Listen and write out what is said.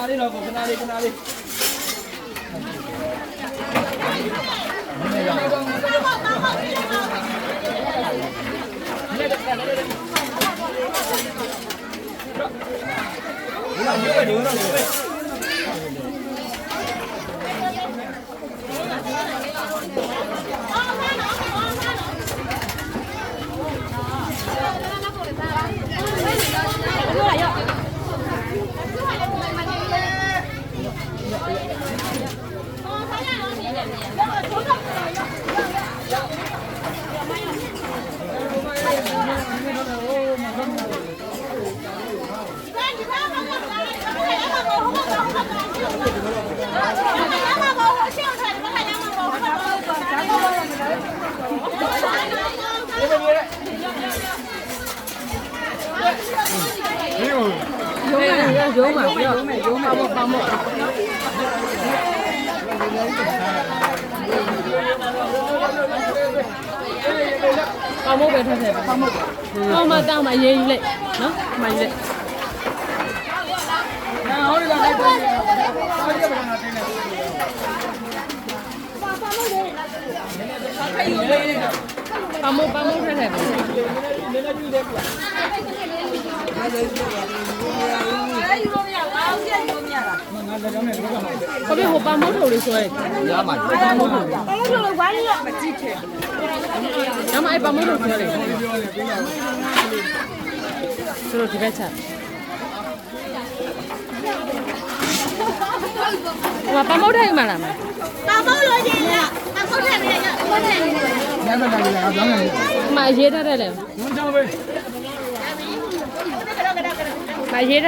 လေးတော့ခဏလေးရုံးမှာပါမို့ပဲထည့်တယ်ပါမို့အော်မတောင်းမရေးယူလိုက်နော်မရေးလိုက်ဟောဒီကောင်လိုက်တယ်ဟောဒီကောင်ကတင်းနေပါမို့ထည့်တယ်ပါ可别我把木头的说哎，把木头的管理了，要么把木头说嘞，说了几百钱，我把木头买了吗？把木头的呀，把木头的呀，木头的。买些的嘞。买些的。